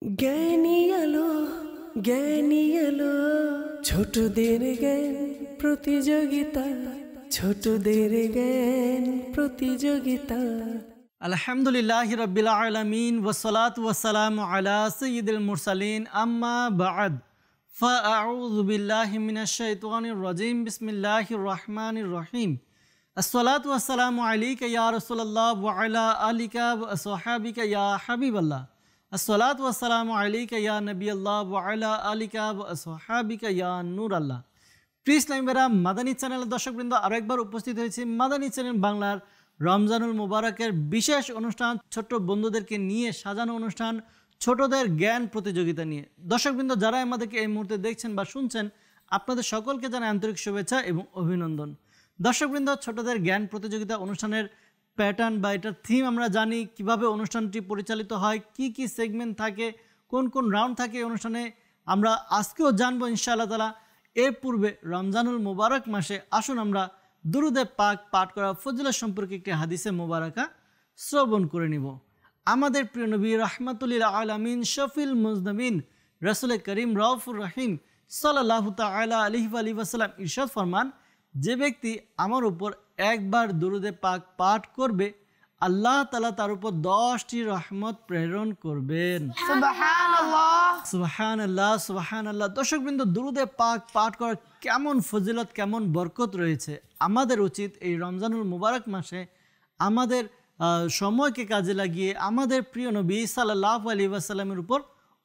জ্ঞানী আলো জ্ঞানী আলো, ছোটদের জ্ঞান প্রতিযোগিতা, ছোটদের জ্ঞান প্রতিযোগিতা। আলহামদুলিল্লাহি রাব্বিল আলামিন ওয়াসসালাতু ওয়াসসালামু আলা সাইয়্যিদিল মুরসালিন, আম্মা বা'দ, ফাআউযু বিল্লাহি মিনাশ শাইতানির রাজীম। বিসমিল্লাহির রহমানির রহিম। আসসালাতু ওয়াসসালামু আলাইকা ইয়া রাসূলুল্লাহ ওয়া আলা আলিকা ওয়া আসহাবিকা ইয়া হাবিবাল্লাহ। আসসালাতু ওয়াসসালামু আলাইকা ইয়া নবিয়াল্লাহ ওয়া আলা আলিকা ওয়া আসহাবিকা ইয়া নূরাল্লাহ। প্রিয় ইসলামীরা, মাদানী চ্যানেলের দর্শকবৃন্দ, আরও একবার উপস্থিত হয়েছি মাদানী চ্যানেল বাংলার রমজানুল মুবারকের বিশেষ অনুষ্ঠান, ছোট্ট বন্ধুদেরকে নিয়ে সাজানো অনুষ্ঠান, ছোটদের জ্ঞান প্রতিযোগিতা নিয়ে। দর্শকবৃন্দ, যারা আমাদেরকে এই মুহূর্তে দেখছেন বা শুনছেন, আপনাদের সকলকে জানাই আন্তরিক শুভেচ্ছা এবং অভিনন্দন। দর্শকবৃন্দ, ছোটদের জ্ঞান প্রতিযোগিতা অনুষ্ঠানের প্যাটার্ন বা এটার থিম আমরা জানি, কিভাবে অনুষ্ঠানটি পরিচালিত হয়, কি কি সেগমেন্ট থাকে, কোন কোন রাউন্ড থাকে এই অনুষ্ঠানে, আমরা আজকেও জানবো ইনশাআল্লাহ তাআলা। এর পূর্বে রমজানুল মুবারক মাসে আসুন আমরা দুরুদে পাক পাঠ করা ফজিলত সম্পর্কে একটি হাদিসে মুবারাকা শ্রবণ করে নিব। আমাদের প্রিয় নবী রাহমাতুল আলামিন শফিল মুজনবিন রাসূল করিম রউফুর রহিম সাল্লাল্লাহু তাআলা আলাইহি ওয়াসাল্লাম ইরশাদ ফরমান, যে ব্যক্তি আমার উপর একবার দুরুদে পাক পাঠ করবে, আল্লাহ তাআলা তার উপর 10টি রহমত প্রেরণ করবেন। সুবহানাল্লাহ সুবহানাল্লাহ সুবহানাল্লাহ। দর্শকবৃন্দ, দুরুদে পাক পাঠ করার কেমন ফজিলত, কেমন বরকত রয়েছে। আমাদের উচিত এই রমজানুল মুবারক মাসে আমাদের সময়কে কাজে লাগিয়ে আমাদের প্রিয় নবী সাল্লাল্লাহু আলাইহি ওয়াসাল্লামের উপর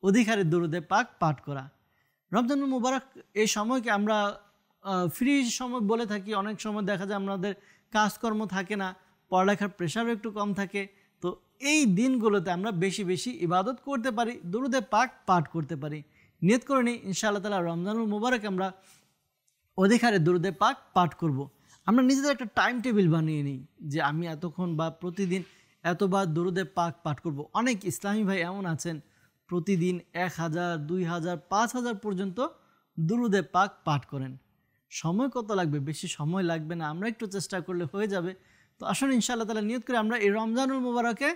অধিকারী দুরুদে পাক পাঠ করা। রমজানুল মুবারক এই সময়কে আমরা ফ্রি সময় বলে থাকি। অনেক সময় দেখা যায় আমাদের কাজকর্ম থাকে না, পড়ালেখার প্রেশারও একটু কম থাকে, তো এই দিনগুলোতে আমরা বেশি বেশি ইবাদত করতে পারি, দুরুদে পাক পাঠ করতে পারি। নিয়ত করে নিই ইনশাআল্লাহ তাআলা রমজানুল মুবারক আমরা অধিকারে দুরুদে পাক পাঠ করব। আমরা নিজেদের একটা টাইম টেবিল বানিয়ে নিই যে আমি এতক্ষণ বা প্রতিদিন এতবার দুরুদে পাক পাঠ করব। অনেক ইসলামী ভাই এমন আছেন প্রতিদিন 1000, 2000, 5000 পর্যন্ত দুরুদে পাক পাঠ করেন। সময় কত লাগবে? বেশি সময় লাগবে না, আমরা একটু চেষ্টা করলে হয়ে যাবে। তো আসুন ইনশাআল্লাহ তাআলা নিয়ত করে আমরা এই রমজানুল মুবারকে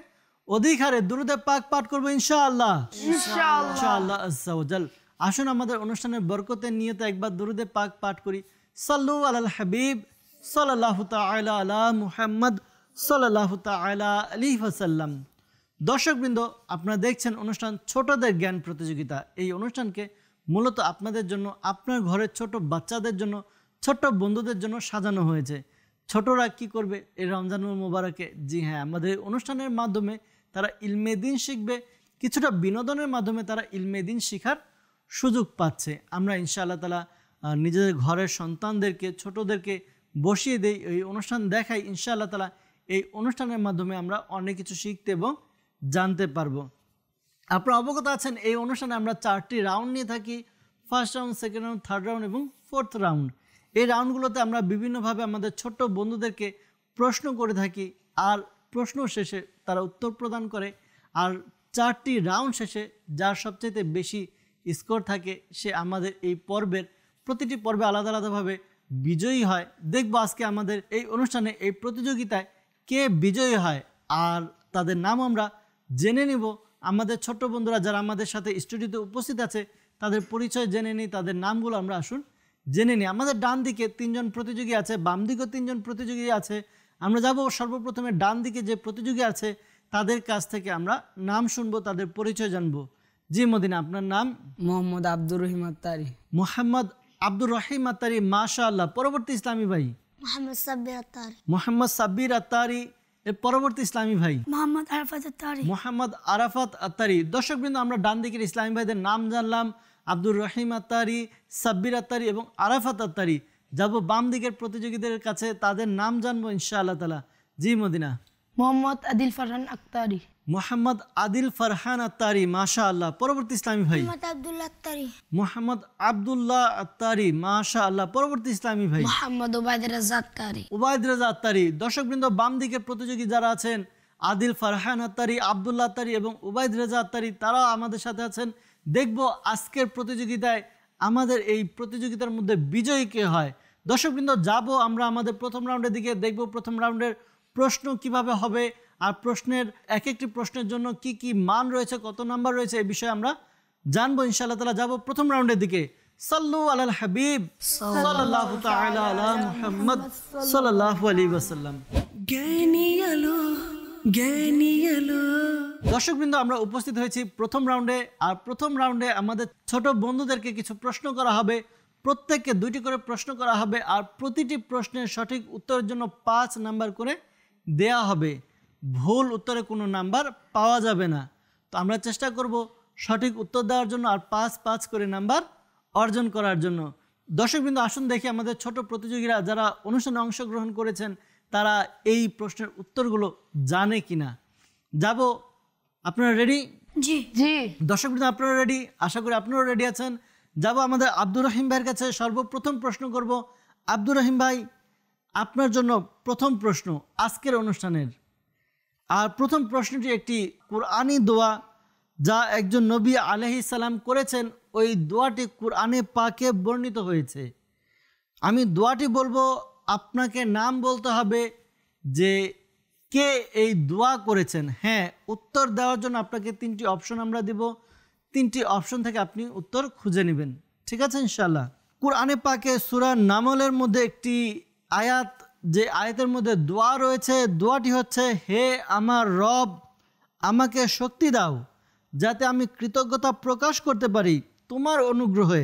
অধিকারে দুরুদে পাক পাঠ করব ইনশাআল্লাহ ইনশাআল্লাহ আজ্জা ওয়া জাল। আসুন আমাদের অনুষ্ঠানের বরকতের নিয়তে একবার দুরুদে পাক পাঠ করি। সাল্লু আলাল হাবিব সাল্লাল্লাহু তাআলা আলা মুহাম্মদ সাল্লাল্লাহু তাআলা আলাইহি ওয়াসাল্লাম। দর্শকবৃন্দ, আপনারা দেখছেন অনুষ্ঠান ছোটদের জ্ঞান প্রতিযোগিতা। এই অনুষ্ঠানকে মূলত আপনাদের জন্য, আপনার ঘরের ছোট বাচ্চাদের জন্য, ছোট বন্ধুদের জন্য সাজানো হয়েছে। ছোটরা কি করবে এই রমজানুল মুবারকে? জি হ্যাঁ, আমাদের অনুষ্ঠানের মাধ্যমে তারা ইলমে দিন শিখবে, কিছুটা বিনোদনের মাধ্যমে তারা ইলমে দিন শিখার সুযোগ পাচ্ছে। আমরা ইনশাআল্লাহ তাআলা নিজেদের ঘরের সন্তানদেরকে, ছোটদেরকে বসিয়ে দেই, এই অনুষ্ঠান দেখাই। ইনশাআল্লাহ তাআলা এই অনুষ্ঠানের মাধ্যমে আমরা অনেক কিছু শিখতে এবং জানতে পারবো। আপনারা অবগত আছেন এই অনুষ্ঠানে আমরা 4টি রাউন্ড নিয়ে থাকি, first round, second round, third round এবং ফোর্থ রাউন্ড। এই রাউন্ডগুলোতে আমরা বিভিন্নভাবে আমাদের ছোট্ট বন্ধুদেরকে প্রশ্ন করে থাকি, আর প্রশ্ন শেষে তারা উত্তর প্রদান করে। আর 4টি রাউন্ড শেষে যার সবচেয়ে বেশি স্কোর থাকে সে আমাদের এই পর্বের প্রতিটি পর্বে আলাদা আলাদাভাবে বিজয়ী হয়। দেখবো আজকে আমাদের এই অনুষ্ঠানে, এই প্রতিযোগিতায় কে বিজয়ী হয়, আর তাদের নাম আমরা জেনে নিব। আমাদের ছোট্ট বন্ধুরা যারা আমাদের সাথে স্টুডিওতে উপস্থিত আছে তাদের পরিচয় জেনে নিই, তাদের নামগুলো আমরা আসুন জেনে নিই। আমাদের ডান দিকে 3 জন প্রতিযোগী আছে, বাম দিকেও 3 জন প্রতিযোগী আছে। আমরা যাব সর্বপ্রথমে ডান দিকে যে প্রতিযোগী আছে তাদের কাছ থেকে আমরা নাম শুনবো, তাদের পরিচয় জানবো। জি মদিনা, আপনার নাম? মোহাম্মদ আব্দুর রহিম আত্তারি। মোহাম্মদ আব্দুর রহিম আত্তারি, মাশাআল্লাহ। পরবর্তী ইসলামী ভাই? মোহাম্মদ সাব্বির আত্তারি। মোহাম্মদ সাব্বির আত্তারি। এর পরবর্তী ইসলামী ভাই? মোহাম্মদ আরাফাত আত্তারি। মোহাম্মদ আরাফাত আত্তারি। দর্শকবৃন্দ, আমরা ডান দিকের ইসলামী ভাইদের নাম জানলাম, আব্দুর রহিম আত্তারি, সাব্বির আত্তারি এবং আরাফাত আত্তারি। যাব বাম দিকের প্রতিযোগীদের কাছে, তাদের নাম জানবো ইনশাআল্লাহ তাআলা। জি মদিনা? মোহাম্মদ আদিল ফারহান আত্তারি। মোহাম্মদ আদিল ফারহান আত্তারি, মাশাআল্লাহ। পরবর্তী ইসলামী ভাই? মোহাম্মদ আব্দুল্লাহ আত্তারি। মোহাম্মদ আব্দুল্লাহ আত্তারি, মাশাআল্লাহ। পরবর্তী ইসলামী ভাই? মোহাম্মদ ওবায়দ রাজা আত্তারি। ওবায়দ রাজা আত্তারি। দর্শকবৃন্দ, বাম দিকের প্রতিযোগী যারা আছেন আদিল ফারহান আত্তারি, আব্দুল্লাহ আত্তারি এবং ওবায়দ রাজা আত্তারি, তারা আমাদের সাথে আছেন। দেখব আজকের প্রতিযোগিতায় আমাদের এই প্রতিযোগিতার মধ্যে বিজয়ী কে হয়। দর্শকবৃন্দ, যাব আমরা আমাদের প্রথম রাউন্ডের দিকে। দেখব প্রথম রাউন্ডের প্রশ্ন কিভাবে হবে, আর প্রশ্নের একটি প্রশ্নের জন্য কি কি মান রয়েছে, কত নাম্বার রয়েছে, এই বিষয়ে আমরা জানবো ইনশাআল্লাহ তাআলা। যাব প্রথম রাউন্ডের দিকে। সাল্লু আলাল হাবিব সাল্লাল্লাহু তাআলা আলা মুহাম্মদ সাল্লাল্লাহু আলাইহি ওয়াসাল্লাম। জ্ঞানী আলো, জ্ঞানী আলো। দর্শকবৃন্দ, আমরা উপস্থিত হয়েছি প্রথম রাউন্ডে। আর প্রথম রাউন্ডে আমাদের ছোট বন্ধুদেরকে কিছু প্রশ্ন করা হবে, প্রত্যেককে 2টি করে প্রশ্ন করা হবে। আর প্রতিটি প্রশ্নের সঠিক উত্তরের জন্য 5 নাম্বার করে দেয়া হবে। ভুল উত্তরে কোনো নাম্বার পাওয়া যাবে না। তো আমরা চেষ্টা করব সঠিক উত্তর দেওয়ার জন্য আর 5 করে নাম্বার অর্জন করার জন্য। দর্শকবৃন্দ, আসুন দেখি আমাদের ছোট প্রতিযোগীরা যারা অনুষ্ঠানে অংশগ্রহণ করেছেন তারা এই প্রশ্নের উত্তরগুলো জানে কিনা। যাব, আপনারা রেডি? জি জি। দর্শকবৃন্দ, আপনারা রেডি? আশা করি আপনারাও রেডি আছেন। যাব আমাদের আব্দুর রহিম ভাইয়ের কাছে। সর্বপ্রথম প্রশ্ন করব। আব্দুর রহিম ভাই, আপনার জন্য প্রথম প্রশ্ন আজকের অনুষ্ঠানের। আর প্রথম প্রশ্নটি একটি কুরআনি দোয়া, যা একজন নবী আলাইহিস সালাম করেছেন। ওই দোয়াটি কুরআনে পাকে বর্ণিত হয়েছে। আমি দোয়াটি বলবো, আপনাকে নাম বলতে হবে যে কে এই দোয়া করেছেন। হ্যাঁ, উত্তর দেওয়ার জন্য আপনাকে 3টি অপশন আমরা দিব। 3টি অপশন থেকে আপনি উত্তর খুঁজে নেবেন, ঠিক আছে ইনশাআল্লাহ। কুরআনে পাকে সূরা নামলের মধ্যে একটি আয়াত, যে আয়াতের মধ্যে দোয়া রয়েছে, দোয়াটি হচ্ছে, হে আমার রব, আমাকে শক্তি দাও যাতে আমি কৃতজ্ঞতা প্রকাশ করতে পারি তোমার অনুগ্রহে,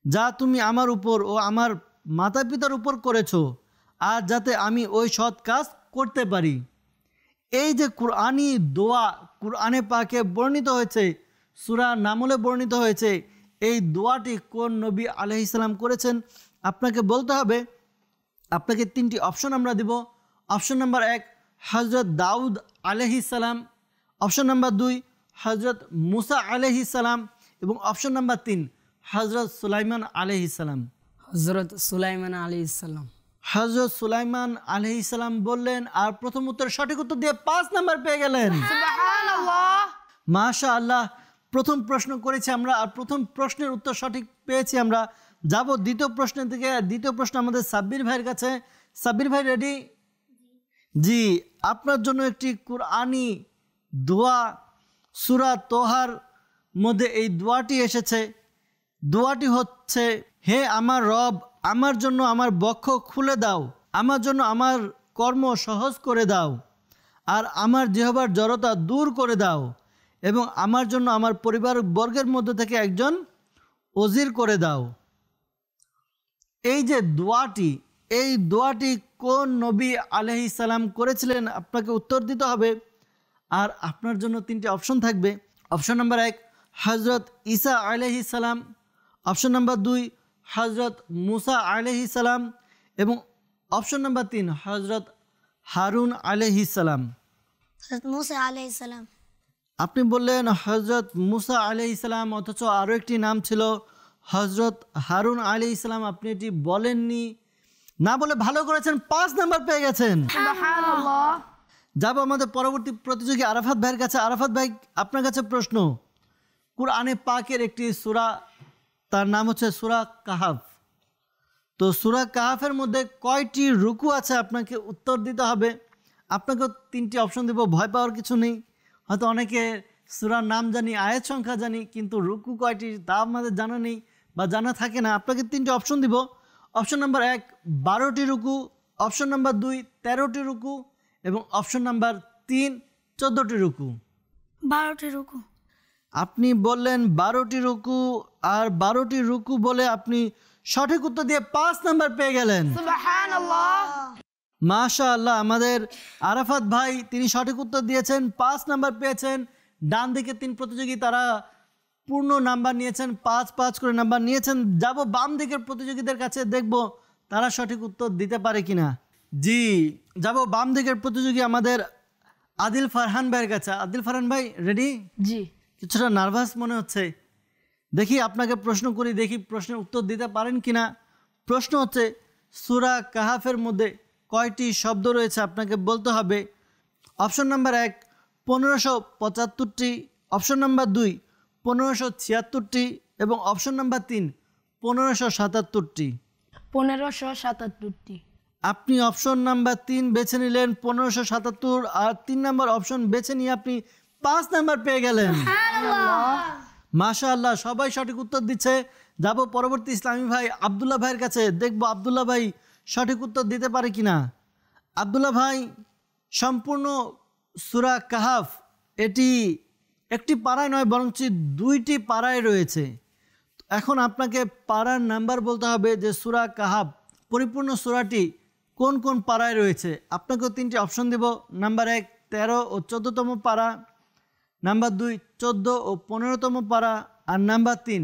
যা তুমি আমার উপর ও আমার মাতা পিতার উপর করেছো, আর যাতে আমি ওই সৎ কাজ করতে পারি। এই যে কুরআনি দোয়া কুরআনে পাকে বর্ণিত হয়েছে, সূরা নামলে বর্ণিত হয়েছে, এই দোয়াটি কোন নবী আলাইহিস সালাম করেছেন আপনাকে বলতে হবে। আপনাকে 3টি অপশন আমরা দিব। অপশন নাম্বার 1 হযরত দাউদ আলাইহিস সালাম, অপশন নাম্বার 2 হযরত মুসা আলাইহিস সালাম, এবং অপশন নাম্বার 3 হযরত সুলাইমান আলাইহিস সালাম। হযরত সুলাইমান আলাইহিস সালাম। হযরত সুলাইমান আলাইহিস সালাম বললেন, আর প্রথম উত্তর সঠিক উত্তর দিয়ে 5 নাম্বার পেয়ে গেলেন। সুবহানাল্লাহ। মাশাআল্লাহ। প্রথম প্রশ্ন করেছি আমরা, আর প্রথম প্রশ্নের উত্তর সঠিক পেয়েছি আমরা। যাব দ্বিতীয় প্রশ্নের দিকে। দ্বিতীয় প্রশ্ন আমাদের সাব্বির ভাইয়ের কাছে। সাব্বির ভাই রেডি? জি। আপনার জন্য একটি কুরআনি দোয়া, সূরা তোহার মধ্যে এই দোয়াটি এসেছে। দোয়াটি হচ্ছে, হে আমার রব, আমার জন্য আমার বক্ষ খুলে দাও, আমার জন্য আমার কর্ম সহজ করে দাও, আর আমার জিহ্বার জড়তা দূর করে দাও, এবং আমার জন্য আমার পরিবার বর্গের মধ্য থেকে একজন ওজির করে দাও। এই যে দোয়াটি, এই দোয়াটি কোন নবী আলাইহিস সালাম করেছিলেন আপনাকে উত্তর দিতে হবে। আর আপনার জন্য 3টি অপশন থাকবে। অপশন নাম্বার 1 হযরত ঈসা আলাইহিস সালাম, অপশন নাম্বার 2 হযরত মুসা আলাইহিস সালাম, এবং অপশন নাম্বার 3 হযরত হারুন আলাইহিস সালাম। হযরত মুসা আলাইহিস সালাম। আপনি বললেন হযরত মুসা আলাইহিস সালাম, অথচ আরও একটি নাম ছিল হযরত হারুন আলাইহিস সালাম। আপনি এটি বলেননি, না বলে ভালো করেছেন, 5 নাম্বার পেয়ে গেছেন। সুবহানাল্লাহ। যাব আমাদের পরবর্তী প্রতিযোগী আরাফাত ভাইয়ের কাছে। আরাফাত ভাই, আপনার কাছে প্রশ্ন। কুরআনে পাকের একটি সূরা, তার নাম হচ্ছে সূরা কাহাফ। তো সূরা কাহাফের মধ্যে কয়টি রুকু আছে আপনাকে উত্তর দিতে হবে। আপনাকে 3টি অপশন দেব, ভয় পাওয়ার কিছু নেই। হয়তো অনেকে সূরার নাম জানি, আয়াত সংখ্যা জানি, কিন্তু রুকু কয়টি তা আমাদের জানা নেই বা জানা থাকে না। আপনাকে 3টি অপশন দিব। অপশন নাম্বার 1 12টি রুকু, অপশন নাম্বার 2 13টি রুকু, এবং অপশন নাম্বার 3 14টি রুকু। 12টি রুকু। আপনি বললেন 12টি রুকু, আর 12টি রুকু বলে আপনি সঠিক উত্তর দিয়ে 5 নাম্বার পেয়ে গেলেন। সুবহানাল্লাহ। মাশাআল্লাহ। আমাদের আরাফাত ভাই, তিনি সঠিক উত্তর দিয়েছেন, 5 নাম্বার পেয়েছেন। ডান দিকে 3 প্রতিযোগী, তারা পূর্ণ নাম্বার নিয়েছেন, 5 করে নাম্বার নিয়েছেন। যাব বাম দিকের প্রতিযোগীদের কাছে, দেখব তারা সঠিক উত্তর দিতে পারে কিনা। জি, যাব বাম দিকের প্রতিযোগী আমাদের আদিল ফারহান ভাইয়ের কাছে। আদিল ফারহান ভাই রেডি? জি। কিছুটা নার্ভাস মনে হচ্ছে। দেখি আপনাকে প্রশ্ন করি, দেখি প্রশ্নের উত্তর দিতে পারেন কিনা। প্রশ্ন হচ্ছে, সূরা কাহাফের মধ্যে কয়টি শব্দ রয়েছে আপনাকে বলতে হবে। অপশন নাম্বার 1 1575টি, অপশন নাম্বার 2 1576টি, এবং অপশন নাম্বার 3 1577টি। 1577টি। আপনি অপশন নাম্বার 3 বেছে নিলেন 1577, আর 3 নাম্বার অপশন বেছে নিয়ে আপনি 5 নাম্বার পেয়ে গেলেন। মাশাআল্লাহ, সবাই সঠিক উত্তর দিচ্ছে। যাব পরবর্তী ইসলামী ভাই আব্দুল্লাহ ভাইয়ের কাছে, দেখব আব্দুল্লাহ ভাই সঠিক উত্তর দিতে পারে কিনা। আব্দুল্লাহ ভাই, সম্পূর্ণ সূরা কাহাফ এটি একটি পাড়ায় নয় বরঞ্চ 2টি পাড়ায় রয়েছে। এখন আপনাকে পাড়ার নাম্বার বলতে হবে যে সূরা কাহাফ পরিপূর্ণ সূরাটি কোন কোন পাড়ায় রয়েছে। আপনাকেও 3টি অপশন দেব। নাম্বার 1 13 ও 14তম পাড়া, নাম্বার 2 14 ও 15তম পাড়া, আর নাম্বার 3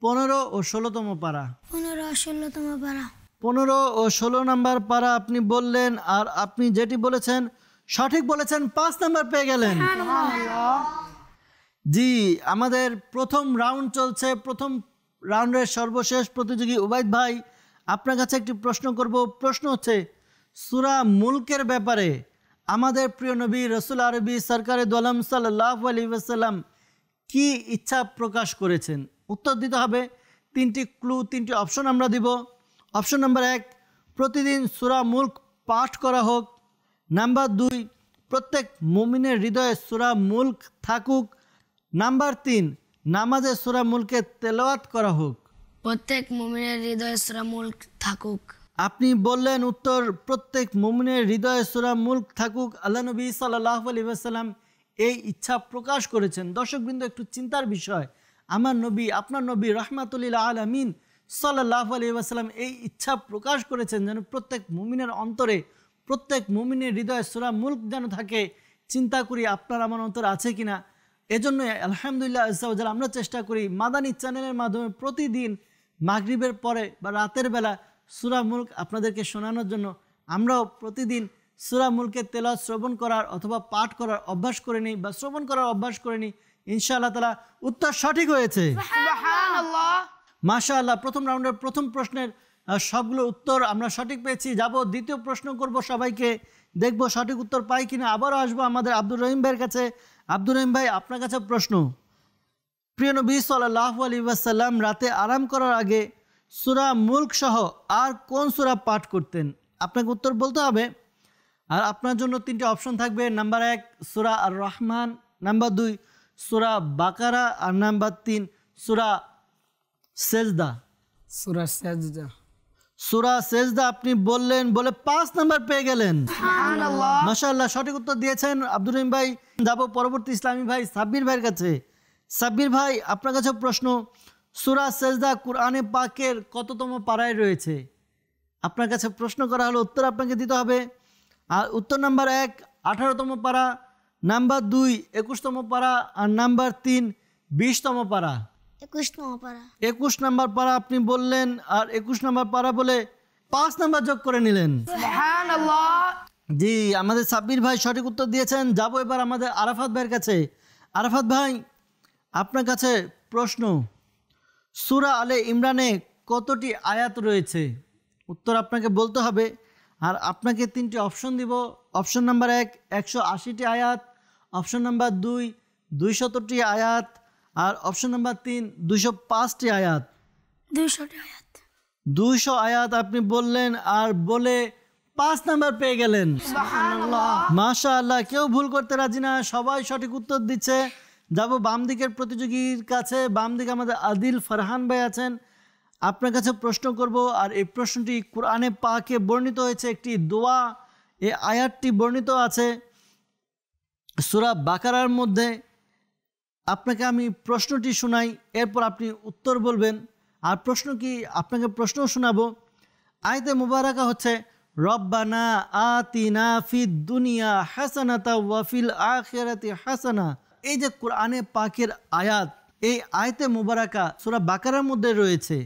15 ও 16তম পাড়া। 15 আর 16তম পারা। 15 ও 16 নাম্বার পাড়া আপনি বললেন, আর আপনি যেটি বলেছেন সঠিক বলেছেন, 5 নাম্বার পেয়ে গেলেন। জি, আমাদের প্রথম রাউন্ড চলছে। প্রথম রাউন্ডের সর্বশেষ প্রতিযোগী উবাইদ ভাই, আপনার কাছে একটি প্রশ্ন করব। প্রশ্ন হচ্ছে সূরা মুলকের ব্যাপারে আমাদের প্রিয় নবী রাসূল আরবি সরকারে দু আলম সাল্লাল্লাহু আলাইহি ওয়াসাল্লাম কি ইচ্ছা প্রকাশ করেছেন। উত্তর দিতে হবে। 3টি ক্লু, 3টি অপশন আমরা দিব। অপশন নাম্বার 1, প্রতিদিন সূরা মুলক পাঠ করা হোক। নাম্বার 2, প্রত্যেক মুমিনের হৃদয়ে সূরা মুলক থাকুক। নাম্বার 3, নামাজে সূরা মুলকে তেলাওয়াত করা হোক। প্রত্যেক মুমিনের হৃদয়ে সূরা মুলক থাকুক। আপনি বললেন উত্তর প্রত্যেক মুমিনের হৃদয়ে সূরা মুলক থাকুক। আল্লাহ নবী সাল্লাল্লাহু আলাইহি ওয়াসাল্লাম এই ইচ্ছা প্রকাশ করেছেন। দর্শকবৃন্দ, একটু চিন্তার বিষয়, আমার নবী, আপনার নবী রাহমাতুল লিল আলামিন সাল্লাল্লাহু আলাইহি ওয়াসাল্লাম এই ইচ্ছা প্রকাশ করেছেন যেন প্রত্যেক মুমিনের অন্তরে, প্রত্যেক মুমিনের হৃদয়ে সূরা মুলক যেন থাকে। চিন্তা করি আপনার আমার অন্তরে আছে কিনা। এজন্য আলহামদুলিল্লাহ আজ্জা ওয়া জাল্লা আমরা চেষ্টা করি মাদানী চ্যানেলের মাধ্যমে প্রতিদিন মাগরিবের পরে বা রাতের বেলা সূরা মুলক আপনাদেরকে শোনানোর জন্য। আমরাও প্রতিদিন সূরা মুলকের তেলাওয়াত শ্রবণ করার অথবা পাঠ করার অভ্যাস করে নিই বা শ্রবণ করার অভ্যাস করে নিই। ইনশাআল্লাহ তাআলা উত্তর সঠিক হয়েছে। সুবহানাল্লাহ। মাশাআল্লাহ, প্রথম রাউন্ডের প্রথম প্রশ্নের সবগুলো উত্তর আমরা সঠিক পেয়েছি। যাব দ্বিতীয় প্রশ্ন করব সবাইকে, দেখব সঠিক উত্তর পাই কিনা। আবারও আসবো আমাদের আব্দুর রহিম ভাইয়ের কাছে। আব্দুর রহিম ভাই, আপনার কাছে প্রশ্ন। প্রিয় নবী সাল্লাল্লাহু আলাইহি ওয়াসাল্লাম রাতে আরাম করার আগে সূরা মুলক সহ আর কোন সূরা পাঠ করতেন? আপনাকে উত্তর বলতে হবে। আর আপনার জন্য 3টি অপশন থাকবে। নাম্বার 1 সূরা আর রহমান, নাম্বার 2 সূরা বাকারা, আর নাম্বার 3 সূরা সেজদা। সূরা সাজদা। সূরা সেজদা আপনি বললেন, বলে 5 নাম্বার পেয়ে গেলেন। সুবহানাল্লাহ। মাশাআল্লাহ, সঠিক উত্তর দিয়েছেন আব্দুর রহিম ভাই। যাব পরবর্তী ইসলামী ভাই সাব্বির ভাইয়ের কাছে। সাব্বির ভাই, আপনার কাছে প্রশ্ন। সূরা সেজদা কুরআনে পাকের কততম পারায় রয়েছে? আপনার কাছে প্রশ্ন করা হলো, উত্তর আপনাকে দিতে হবে। আর উত্তর নাম্বার 1 18তম পারা, নাম্বার 2 21তম পারা, আর নাম্বার 3 20তম পারা। 21তম পারা। 21 নাম্বার পারা আপনি বললেন, আর 21 নাম্বার পারা বলে 5 নাম্বার যোগ করে নিলেন। সুবহানাল্লাহ। জি, আমাদের সাব্বির ভাই সঠিক উত্তর দিয়েছেন। যাব এবার আমাদের আরাফাত ভাইয়ের কাছে। আরাফাত ভাই, আপনার কাছে প্রশ্ন। সূরা আলে ইমরানে কতটি আয়াত রয়েছে? উত্তর আপনাকে বলতে হবে। আর আপনাকে 3টি অপশন দিব। অপশন নাম্বার 1 180টি আয়াত, অপশন নাম্বার 2 200টি আয়াত, আর অপশন নাম্বার 3 205টি আয়াত। 200টি আয়াত। 200 আয়াত আপনি বললেন, আর বলে 5 নাম্বার পেয়ে গেলেন। মাশাআল্লাহ, কেউ ভুল করতে রাজি না, সবাই সঠিক উত্তর দিচ্ছে। যাব বাম দিকের প্রতিযোগীর কাছে। বাম দিকে আমাদের আদিল ফারহান ভাই আছেন। আপনার কাছে প্রশ্ন করব। আর এই প্রশ্নটি কোরআনে পাকে বর্ণিত হয়েছে একটি দোয়া। এই আয়াতটি বর্ণিত আছে সূরা বাকারার মধ্যে। আপনাকে আমি প্রশ্নটি শোনাই, এরপর আপনি উত্তর বলবেন। আর প্রশ্ন কি, আপনাকে প্রশ্নও শোনাবো। আয়াতে মুবারাকা হচ্ছে রব্বানা আতিনা ফিদ দুনিয়া হাসানাতা ওয়া ফিল আখিরাতি হাসানা। এই যে কোরআনে পাকের আয়াত, এই আয়াতে মুবারাকা সূরা বাকারার মধ্যে রয়েছে।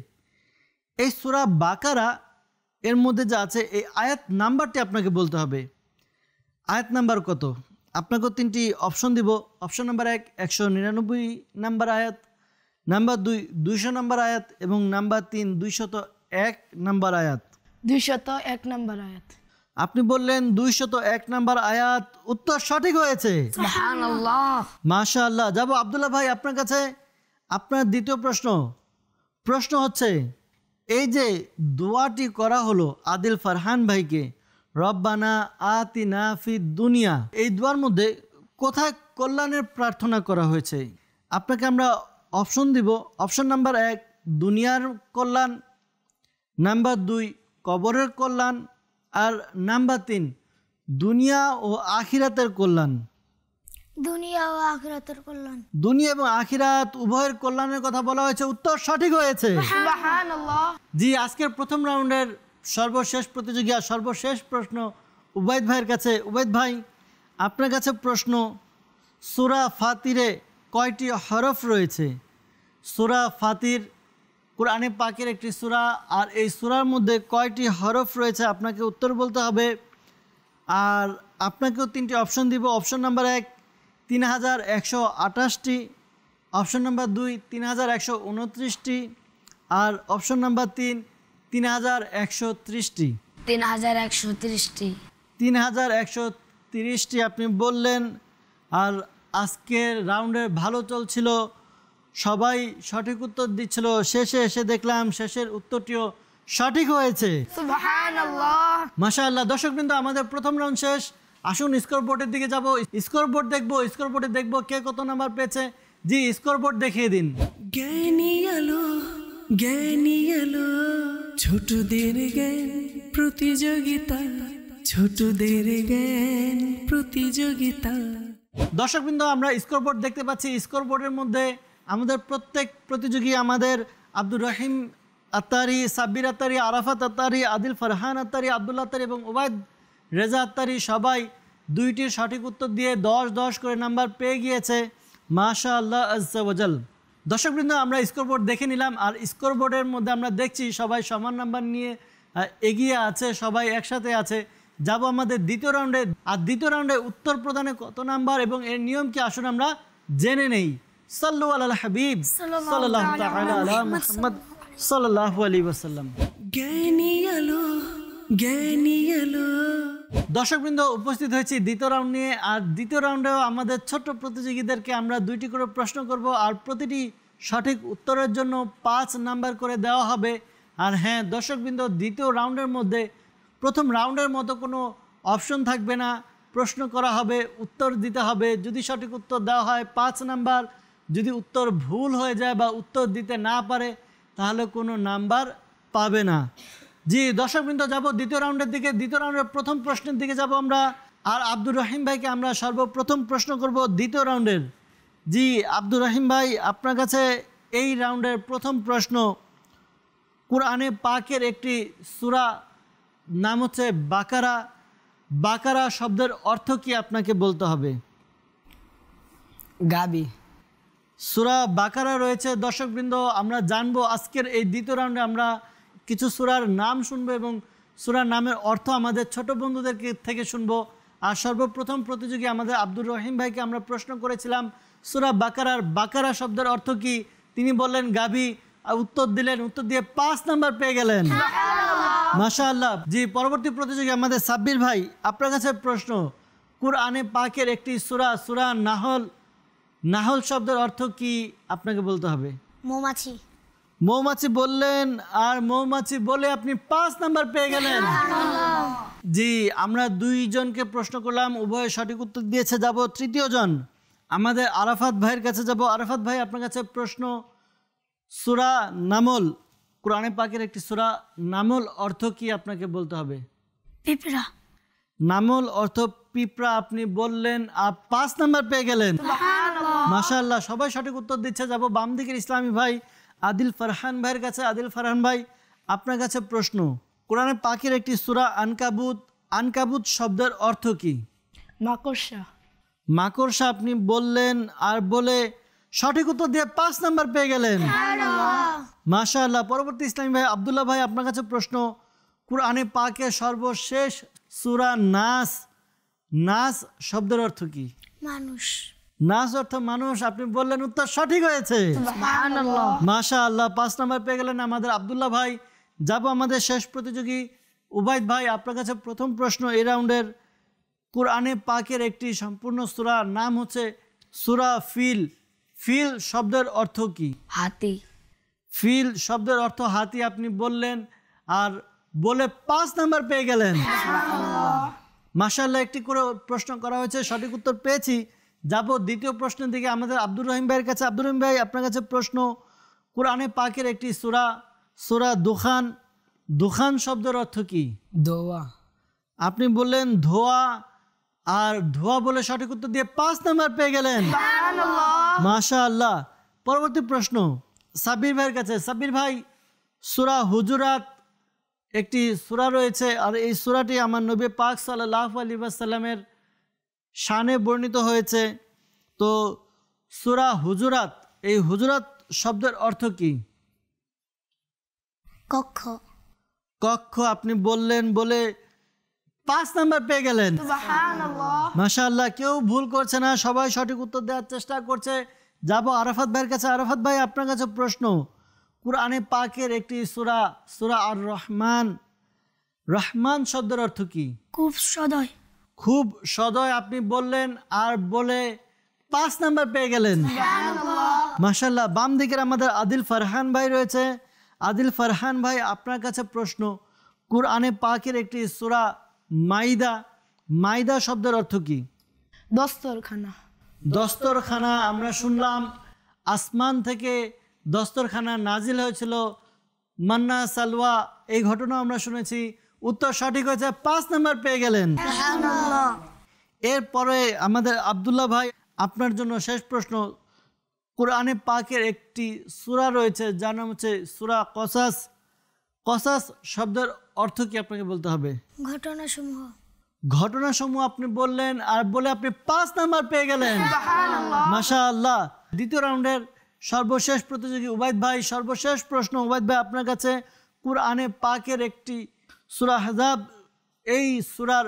এই সূরা বাকারা এর মধ্যে যা আছে, এই আয়াত নাম্বারটি আপনাকে বলতে হবে। আয়াত নাম্বার কত? আপনাকেও 3টি অপশন দিব। অপশন নাম্বার 1 199 নাম্বার আয়াত, নাম্বার 2 200 নাম্বার আয়াত, এবং নাম্বার 3 201 নাম্বার আয়াত। 201 নম্বর আয়াত। আপনি বললেন 201 নাম্বার আয়াত। উত্তর সঠিক হয়েছে। সুবহানাল্লাহ। মাশাআল্লাহ। যাব আব্দুল্লাহ ভাই আপনার কাছে। আপনার দ্বিতীয় প্রশ্ন। প্রশ্ন হচ্ছে এই যে দোয়াটি করা হলো আদিল ফারহান ভাইকে, রব্বানা আতিনা ফিদ দুনিয়া, এই দোয়ার মধ্যে কোথায় কল্যাণের প্রার্থনা করা হয়েছে? আপনাকে আমরা অপশন দিব। অপশন নাম্বার 1 দুনিয়ার কল্যাণ, নাম্বার 2 কবরের কল্যাণ, আর নাম্বার 3 দুনিয়া ও আখিরাতের কল্যাণ। দুনিয়া ও আখিরাতের কল্যাণ। দুনিয়া এবং আখিরাত উভয়ের কল্যাণের কথা বলা হয়েছে। উত্তর সঠিক হয়েছে। সুবহানাল্লাহ। জি, আজকের প্রথম রাউন্ডের সর্বশেষ প্রতিযোগী আর সর্বশেষ প্রশ্ন উবাইদ ভাইয়ের কাছে। উবাইদ ভাই, আপনার কাছে প্রশ্ন, সূরা ফাতিরে কয়টি হরফ রয়েছে? সূরা ফাতির কোরআনে পাকের একটি সূরা, আর এই সূরার মধ্যে কয়টি হরফ রয়েছে আপনাকে উত্তর বলতে হবে। আর আপনাকেও 3টি অপশন দিব। অপশন নাম্বার 1 3128টি, অপশন নাম্বার 2 3129টি, আর অপশন নাম্বার 3 3130টি। 3130টি। 3130টি আপনি বললেন। আর আজকের রাউন্ডের ভালো চলছিল, সবাই সঠিক উত্তর দিচ্ছিল। শেষে এসে দেখলাম শেষের উত্তরটিও সঠিক হয়েছে। সুবহানাল্লাহ। মাশাআল্লাহ। দর্শকবৃন্দ, আমাদের প্রথম রাউন্ড শেষ। আসুন স্কোর বোর্ডের দিকে যাব, স্কোর বোর্ড দেখবো। স্কোর বোর্ডে দেখবো কে কত নাম্বার পেয়েছে। জি, স্কোর বোর্ড দেখিয়ে দিন। জ্ঞানী আলো, জ্ঞানী আলো, ছোটদের জ্ঞান প্রতিযোগিতা, ছোটদের জ্ঞান প্রতিযোগিতা। দর্শকবৃন্দ, আমরা স্কোর বোর্ড দেখতে পাচ্ছি। স্কোর বোর্ডের মধ্যে আমাদের প্রত্যেক প্রতিযোগী, আমাদের আব্দুর রহিম আত্তারি, সাব্বির আত্তারি, আরাফাত আত্তারি, আদিল ফারহান আত্তারি, আব্দুল্লাহ আত্তারি এবং ওবায়দ রেজা আত্তারি সবাই 2টির সঠিক উত্তর দিয়ে 10-10 করে নাম্বার পেয়ে গিয়েছে। মাশাআল্লাহ আজ্জা ওয়াজাল। দর্শকবৃন্দ, আমরা স্কোর বোর্ড দেখে নিলাম। আর স্কোর বোর্ডের মধ্যে আমরা দেখছি সবাই সমান নাম্বার নিয়ে এগিয়ে আছে, সবাই একসাথে আছে। যাব আমাদের দ্বিতীয় রাউন্ডে। আর দ্বিতীয় রাউন্ডে উত্তর প্রদানে কত নাম্বার এবং এর নিয়ম কি, আসুন আমরা জেনে নেই। সাল্লু আলাল হাবিব সাল্লাল্লাহু তাআলা আলা মুহাম্মদ সাল্লাল্লাহু আলাইহি ওয়াসাল্লাম। জ্ঞানী আলো, জ্ঞানী আলো। দর্শকবৃন্দ, উপস্থিত হয়েছি দ্বিতীয় রাউন্ড নিয়ে। আর দ্বিতীয় রাউন্ডেও আমাদের ছোট্ট প্রতিযোগীদেরকে আমরা 2টি করে প্রশ্ন করব, আর প্রতিটি সঠিক উত্তরের জন্য 5 নাম্বার করে দেওয়া হবে। আর হ্যাঁ দর্শকবৃন্দ, দ্বিতীয় রাউন্ডের মধ্যে প্রথম রাউন্ডের মতো কোনো অপশন থাকবে না। প্রশ্ন করা হবে, উত্তর দিতে হবে। যদি সঠিক উত্তর দেওয়া হয় 5 নাম্বার, যদি উত্তর ভুল হয়ে যায় বা উত্তর দিতে না পারে তাহলে কোনো নাম্বার পাবে না। জি দর্শকবৃন্দ, যাব দ্বিতীয় রাউন্ডের দিকে। দ্বিতীয় রাউন্ডের প্রথম প্রশ্নের দিকে যাব আমরা। আর আব্দুর রহিম ভাইকে আমরা সর্বপ্রথম প্রশ্ন করব দ্বিতীয় রাউন্ডের। জি আব্দুর রহিম ভাই, আপনার কাছে এই রাউন্ডের প্রথম প্রশ্ন। কোরআনে পাকের একটি সূরা নাম হচ্ছে বাকারা। বাকারা শব্দের অর্থ কি আপনাকে বলতে হবে। গাবি। সূরা বাকারা রয়েছে। দর্শকবৃন্দ, আমরা জানবো আজকের এই দ্বিতীয় রাউন্ডে আমরা কিছু সূরার নাম শুনবো এবং সূরার নামের অর্থ আমাদের ছোট বন্ধুদের থেকে শুনবো। আর সর্বপ্রথম প্রতিযোগী আমাদের আব্দুর রহিম ভাইকে আমরা প্রশ্ন করেছিলাম সূরা বাকারার বাকারা শব্দের অর্থ কি। তিনি বললেন গাভী, উত্তর দিলেন। উত্তর দিয়ে 5 নাম্বার পেয়ে গেলেন। মাশাআল্লাহ। জি, পরবর্তী প্রতিযোগী আমাদের সাব্বির ভাই, আপনার কাছে প্রশ্ন। কুরআনে পাকের একটি সূরা, সূরা নাহল। নাহল শব্দের অর্থ কি আপনাকে বলতে হবে। মৌমাছি। মৌমাছি বললেন, আর মৌমাছি বলে আপনি 5 নাম্বার পেয়ে গেলেন। জি, আমরা 2 জনকে প্রশ্ন করলাম, উভয়ে সঠিক উত্তর দিয়েছে। যাব তৃতীয় জন আমাদের আরাফাত ভাইয়ের কাছে যাব। আরাফাত ভাই, আপনার কাছে প্রশ্ন। সূরা নামল, কোরআনে পাকের একটি সূরা, নামল অর্থ কি আপনাকে বলতে হবে। পিঁপড়া। নামল অর্থ পিঁপড়া আপনি বললেন, আর 5 নাম্বার পেয়ে গেলেন। মাশাআল্লাহ, সবাই সঠিক উত্তর দিচ্ছে। যাব বাম দিকের ইসলামী ভাই আদিল ফারহান ভাইয়ের কাছে। আদিল ফারহান ভাই, আপনার কাছে প্রশ্ন। কোরআনে পাকের একটি সূরা আনকাবুত। আনকাবুত শব্দের অর্থ কি। মাকড়সা। মাকড়সা আপনি বললেন, আর বলে সঠিক উত্তর দিয়ে 5 নাম্বার পেয়ে গেলেন। মাশাআল্লাহ। পরবর্তী ইসলামী ভাই আব্দুল্লাহ ভাই, আপনার কাছে প্রশ্ন। কোরআনে পাকের সর্বশেষ সূরা নাস। নাস শব্দের অর্থ কি। মানুষ। নাস অর্থ মানুষ আপনি বললেন, উত্তর সঠিক হয়েছে। সুবহানাল্লাহ। মাশাআল্লাহ, 5 নাম্বার পেয়ে গেলেন আমাদের আব্দুল্লাহ ভাই। যাব আমাদের শেষ প্রতিযোগী উবাইদ ভাই, আপনার কাছে প্রথম প্রশ্ন এই রাউন্ডের। কোরআনে পাকের একটি সম্পূর্ণ সূরা, নাম হচ্ছে সূরা ফিল। ফিল শব্দের অর্থ কি। হাতি। ফিল শব্দের অর্থ হাতি আপনি বললেন, আর বলে 5 নাম্বার পেয়ে গেলেন। মাশাআল্লাহ, একটি করে প্রশ্ন করা হয়েছে, সঠিক উত্তর পেয়েছি। যাব দ্বিতীয় প্রশ্নের দিকে আমাদের আব্দুর রহিম ভাইয়ের কাছে। আব্দুর রহিম ভাই, আপনার কাছে প্রশ্ন, কোরআনে পাকের একটি সূরা, সূরা দুখান, দুখান শব্দের অর্থ কি? ধোয়া। আপনি বললেন ধোয়া, আর ধোয়া বলে সঠিক উত্তর দিয়ে 5 নাম্বার পেয়ে গেলেন। মাশাআল্লাহ। পরবর্তী প্রশ্ন সাব্বির ভাইয়ের কাছে। সাব্বির ভাই, সূরা হুজুরাত একটি সূরা রয়েছে, আর এই সূরাটি আমার নবী পাক সাল্লাল্লাহু আলাইহি ওয়াসাল্লামের শানে বর্ণিত হয়েছে। তো সূরা হুজুরাত, এই হুজুরাত শব্দের অর্থ কি? কক্ষ। কক্ষ আপনি বললেন, বলে 5 নাম্বার পেয়ে গেলেন। মাশাআল্লাহ, কেউ ভুল করছে না, সবাই সঠিক উত্তর দেওয়ার চেষ্টা করছে। যাব আরাফাত ভাইয়ের কাছে। আরাফাত ভাই, আপনার কাছে প্রশ্ন, কুরআনে পাকের একটি সূরা, সূরা আর রহমান, রহমান শব্দের অর্থ কি? খুব সদয়। খুব সদয় আপনি বললেন, আর বলে 5 নাম্বার পেয়ে গেলেন। মাশাআল্লাহ। বাম দিকের আমাদের আদিল ফারহান ভাই রয়েছে। আদিল ফারহান ভাই, আপনার কাছে প্রশ্ন, কুরআনে পাকের একটি সূরা মাইদা, মাইদা শব্দের অর্থ কি? দস্তরখানা। দস্তরখানা। আমরা শুনলাম আসমান থেকে দস্তরখানা নাজিল হয়েছিল, মান্না সালওয়া, এই ঘটনা আমরা শুনেছি। উত্তর সঠিক হয়েছে, 5 নাম্বার পেয়ে গেলেন। এরপরে আমাদের আব্দুল্লাহ ভাই, আপনার জন্য শেষ প্রশ্ন, কোরআনে পাকের একটি সূরা রয়েছে যার নাম হচ্ছে সূরা কসাস। কসাস শব্দের অর্থ কি আপনাকে বলতে হবে? ঘটনাসমূহ। ঘটনাসমূহ আপনি বললেন, আর বলে আপনি 5 নাম্বার পেয়ে গেলেন। মাশাআল্লাহ। দ্বিতীয় রাউন্ডের সর্বশেষ প্রতিযোগী উবাইদ ভাই, সর্বশেষ প্রশ্ন উবাইদ ভাই আপনার কাছে, কুরআনে পাকের একটি সূরা আহজাব, এই সূরার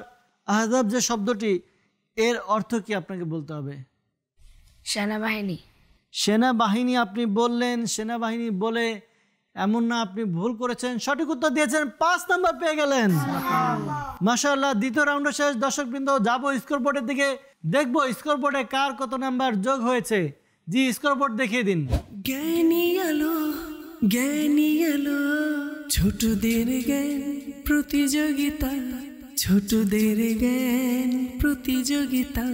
আহজাব যে শব্দটি, এর অর্থ কি আপনাকে বলতে হবে? সেনাবাহিনী। সেনাবাহিনী আপনি বললেন, সেনাবাহিনী বলে এমন না, আপনি ভুল করেছেন, সঠিক উত্তর দিয়েছেন, 5 নাম্বার পেয়ে গেলেন। মাশাআল্লাহ। দ্বিতীয় রাউন্ড শেষ। দর্শকবৃন্দ, যাবো স্কোরবোর্ডের দিকে, দেখবো স্কোরবোর্ডে কার কত নাম্বার যোগ হয়েছে। জি, স্কোরবোর্ড দেখিয়ে দিন। জ্ঞানী আলো, জ্ঞানী আলো, ছোটদের জ্ঞান প্রতিযোগিতা, ছোটদের জ্ঞান প্রতিযোগিতা।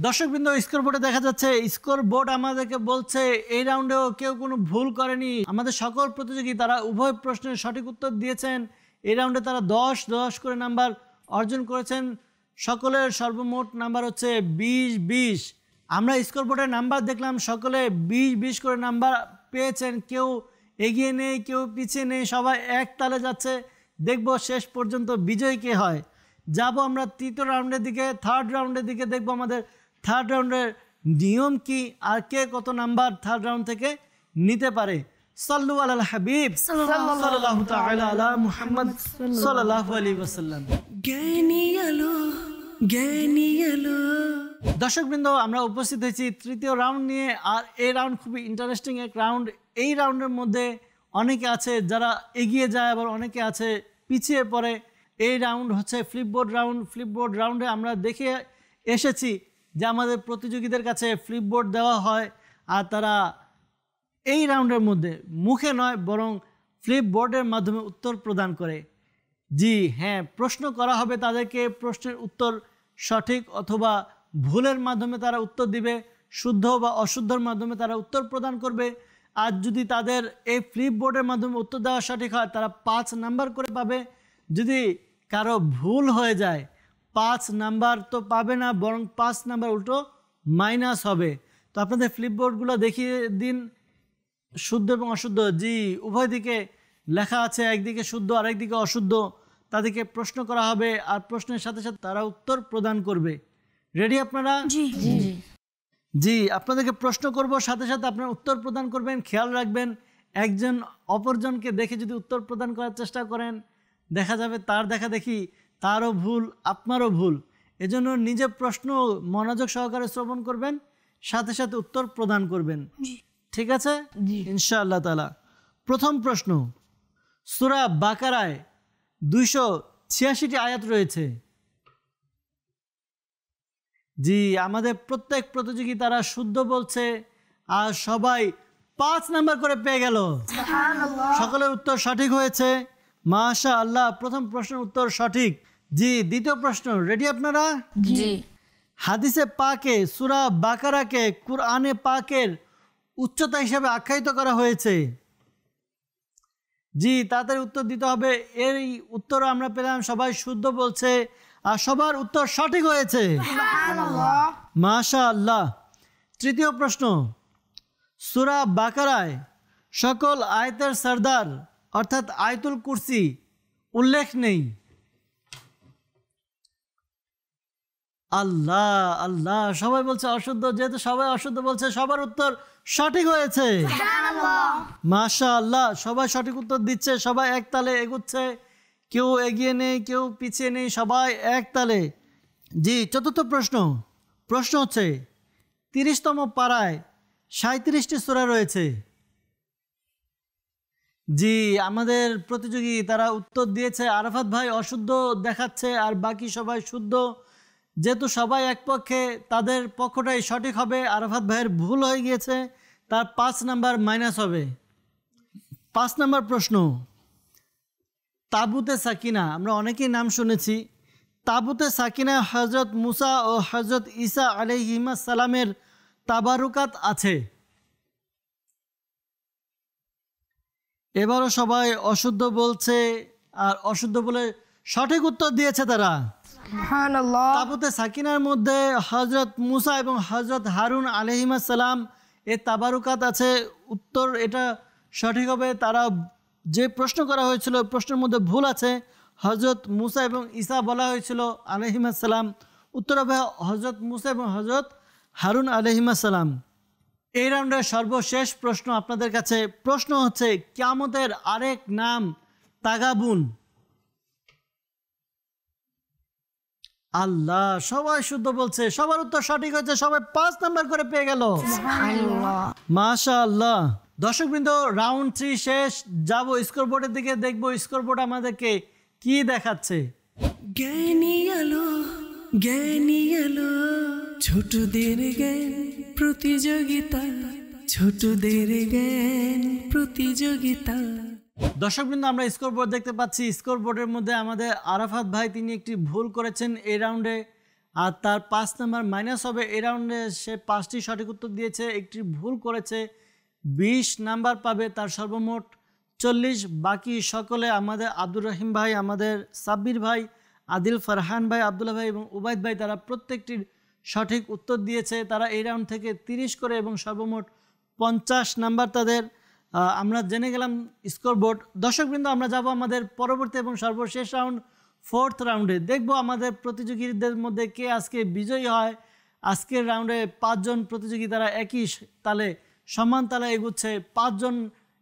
দর্শকবৃন্দ, স্কোরবোর্ডে দেখা যাচ্ছে, স্কোরবোর্ড আমাদেরকে বলছে এই রাউন্ডেও কেউ কোনো ভুল করেনি। আমাদের সকল প্রতিযোগী তারা উভয় প্রশ্নের সঠিক উত্তর দিয়েছেন। এই রাউন্ডে তারা 10 করে নাম্বার অর্জন করেছেন। সকলের সর্বমোট নাম্বার হচ্ছে 20। আমরা স্কোরবোর্ডের নাম্বার দেখলাম, সকলে 20 করে নাম্বার পেয়েছেন। কেউ এগিয়ে নেই, কেউ পিছিয়ে নেই, সবাই এক তালে যাচ্ছে। দেখব শেষ পর্যন্ত বিজয়ী কে হয়। যাব আমরা তৃতীয় রাউন্ডের দিকে, থার্ড রাউন্ডের দিকে, দেখব আমাদের থার্ড রাউন্ডের নিয়ম কি, আর কে কত নাম্বার থার্ড রাউন্ড থেকে নিতে পারে। সাল্লু আলাল হাবিব সাল্লাল্লাহু তাআলা আলা মুহাম্মদ সাল্লাল্লাহু আলাইহি ওয়াসাল্লাম। জ্ঞানী আলো, জ্ঞানী আলো। দর্শকবৃন্দ, আমরা উপস্থিত হয়েছি তৃতীয় রাউন্ড নিয়ে, আর এই রাউন্ড খুবই ইন্টারেস্টিং এক রাউন্ড। এই রাউন্ডের মধ্যে অনেকে আছে যারা এগিয়ে যায়, আবার অনেকে আছে পিছিয়ে পড়ে। এই রাউন্ড হচ্ছে ফ্লিপবোর্ড রাউন্ড। ফ্লিপবোর্ড রাউন্ডে আমরা দেখে এসেছি যে আমাদের প্রতিযোগীদের কাছে ফ্লিপবোর্ড দেওয়া হয়, আর তারা এই রাউন্ডের মধ্যে মুখে নয় বরং ফ্লিপবোর্ডের মাধ্যমে উত্তর প্রদান করে। জি হ্যাঁ, প্রশ্ন করা হবে তাদেরকে, প্রশ্নের উত্তর সঠিক অথবা ভুলের মাধ্যমে তারা উত্তর দিবে, শুদ্ধ বা অশুদ্ধর মাধ্যমে তারা উত্তর প্রদান করবে। আর যদি তাদের এই ফ্লিপবোর্ডের মাধ্যমে উত্তর দেওয়া সঠিক হয়, তারা 5 নাম্বার করে পাবে। যদি কারো ভুল হয়ে যায়, 5 নাম্বার তো পাবে না, বরং 5 নাম্বার উল্টো মাইনাস হবে। তো আপনাদের ফ্লিপবোর্ডগুলো দেখিয়ে দিন, শুদ্ধ এবং অশুদ্ধ। জি, উভয় দিকে লেখা আছে, একদিকে শুদ্ধ আর একদিকে অশুদ্ধ। তাদেরকে প্রশ্ন করা হবে, আর প্রশ্নের সাথে সাথে তারা উত্তর প্রদান করবে। রেডি আপনারা? জি জি জি, আপনাদেরকে প্রশ্ন করব, সাথে সাথে আপনারা উত্তর প্রদান করবেন। খেয়াল রাখবেন, একজন অপরজনকে দেখে যদি উত্তর প্রদান করার চেষ্টা করেন, দেখা যাবে তার দেখা দেখি তারও ভুল, আপনারও ভুল। এজন্য নিজে প্রশ্ন মনোযোগ সহকারে শ্রবণ করবেন, সাথে সাথে উত্তর প্রদান করবেন। ঠিক আছে? ইনশাআল্লাহ তাআলা। প্রথম প্রশ্ন, সূরা বাকারায় 286টি আয়াত রয়েছে। জি, আমাদের প্রত্যেক প্রতিযোগী তারা শুদ্ধ বলছে, আর সবাই 5 নাম্বার করে পেয়ে গেল। সকলের উত্তর সঠিক হয়েছে, মাশাআল্লাহ। প্রথম প্রশ্নের উত্তর সঠিক। জি, দ্বিতীয় প্রশ্ন রেডি আপনারা? জি। হাদিসে পাকে সূরা বাকারাকে কুরআনে পাকের উচ্চতা হিসেবে আখ্যায়িত করা হয়েছে। জি, তাড়াতাড়ি উত্তর দিতে হবে। এই উত্তর আমরা পেলাম, সবাই শুদ্ধ বলছে আর সবার উত্তর সঠিক হয়েছে, মাশাআল্লাহ। তৃতীয় প্রশ্ন, সূরা বাকারায় সকল আয়াতের সরদার অর্থাৎ আয়াতুল কুরসি উল্লেখ নেই। আল্লাহ আল্লাহ, সবাই বলছে অশুদ্ধ। যেহেতু সবাই অশুদ্ধ বলছে, সবার উত্তর সঠিক হয়েছে, মাশাআল্লাহ। সবাই সঠিক উত্তর দিচ্ছে, সবাই এক তালে এগুচ্ছে, কেউ এগিয়ে নেই, কেউ পিছিয়ে নেই, সবাই এক তালে। জি, চতুর্থ প্রশ্ন হচ্ছে 30তম পারায় 37টি সূরা রয়েছে। জি, আমাদের প্রতিযোগী তারা উত্তর দিয়েছে। আরাফাত ভাই অশুদ্ধ দেখাচ্ছে আর বাকি সবাই শুদ্ধ। যেহেতু সবাই এক পক্ষে, তাদের পক্ষটাই সঠিক হবে। আরাফাত ভাইয়ের ভুল হয়ে গিয়েছে, তার 5 নাম্বার মাইনাস হবে। 5 নাম্বার প্রশ্ন, তাবুতে সাকিনা, আমরা অনেকেই নাম শুনেছি। তাবুতে সাকিনা হযরত মুসা ও হযরত ঈসা আলাইহিমা সালামের তাবারুকাত আছে। এবারও সবাই অশুদ্ধ বলছে আর অশুদ্ধ বলে সঠিক উত্তর দিয়েছে তারা। সুবহানাল্লাহ। তাবুতে সাকিনার মধ্যে হযরত মুসা এবং হযরত হারুন আলাইহিমাস সালাম এর তাবারুকাত আছে। উত্তর এটা সঠিক হবে। তারা যে প্রশ্ন করা হয়েছিল প্রশ্নের মধ্যে ভুল আছে, হযরত মুসা এবং ঈসা বলা হয়েছিল আলাইহিমাস সালাম। উত্তর হবে হযরত মুসা এবং হযরত হারুন আলাইহিমাস সালাম। এই রাউন্ডের সর্বশেষ প্রশ্ন আপনাদের কাছে। প্রশ্ন হচ্ছে, কিয়ামতের আরেক নাম তাগাবুন। আল্লাহ, সবাই শুদ্ধ বলছে, সবার উত্তর সঠিক হয়েছে, সবাই 5 নাম্বার করে পেয়ে গেল, মাশাআল্লাহ। দর্শকবৃন্দ, রাউন্ড 3 শেষ। যাব স্কোরবোর্ডের দিকে, দেখবো স্কোরবোর্ড আমাদেরকে কি দেখাচ্ছে। জ্ঞানী আলো জ্ঞানী আলো, ছোটদের জ্ঞান প্রতিযোগিতা, ছোটদের জ্ঞান প্রতিযোগিতা। দর্শকবৃন্দ, আমরা স্কোরবোর্ড দেখতে পাচ্ছি। স্কোরবোর্ডের মধ্যে আমাদের আরাফাত ভাই তিনি একটি ভুল করেছেন এই রাউন্ডে, আর তার 5 নাম্বার মাইনাস হবে। এই রাউন্ডে সে 5টি সঠিক উত্তর দিয়েছে, একটি ভুল করেছে, 20 নাম্বার পাবে, তার সর্বমোট 40। বাকি সকলে আমাদের আব্দুর রহিম ভাই, আমাদের সাব্বির ভাই, আদিল ফারহান ভাই, আবদুল্লাহ ভাই এবং উবাইদ ভাই, তারা প্রত্যেকটির সঠিক উত্তর দিয়েছে। তারা এই রাউন্ড থেকে 30 করে এবং সর্বমোট 50 নাম্বার তাদের। আমরা জেনে গেলাম স্কোরবোর্ড। দর্শকবৃন্দ, আমরা যাব আমাদের পরবর্তী এবং সর্বশেষ রাউন্ড, 4th রাউন্ডে। দেখব আমাদের প্রতিযোগীদের মধ্যে কে আজকে বিজয়ী হয়। আজকের রাউন্ডে 5 জন প্রতিযোগী, তারা একই তালে সমান তালে এগুচ্ছে। 5 জন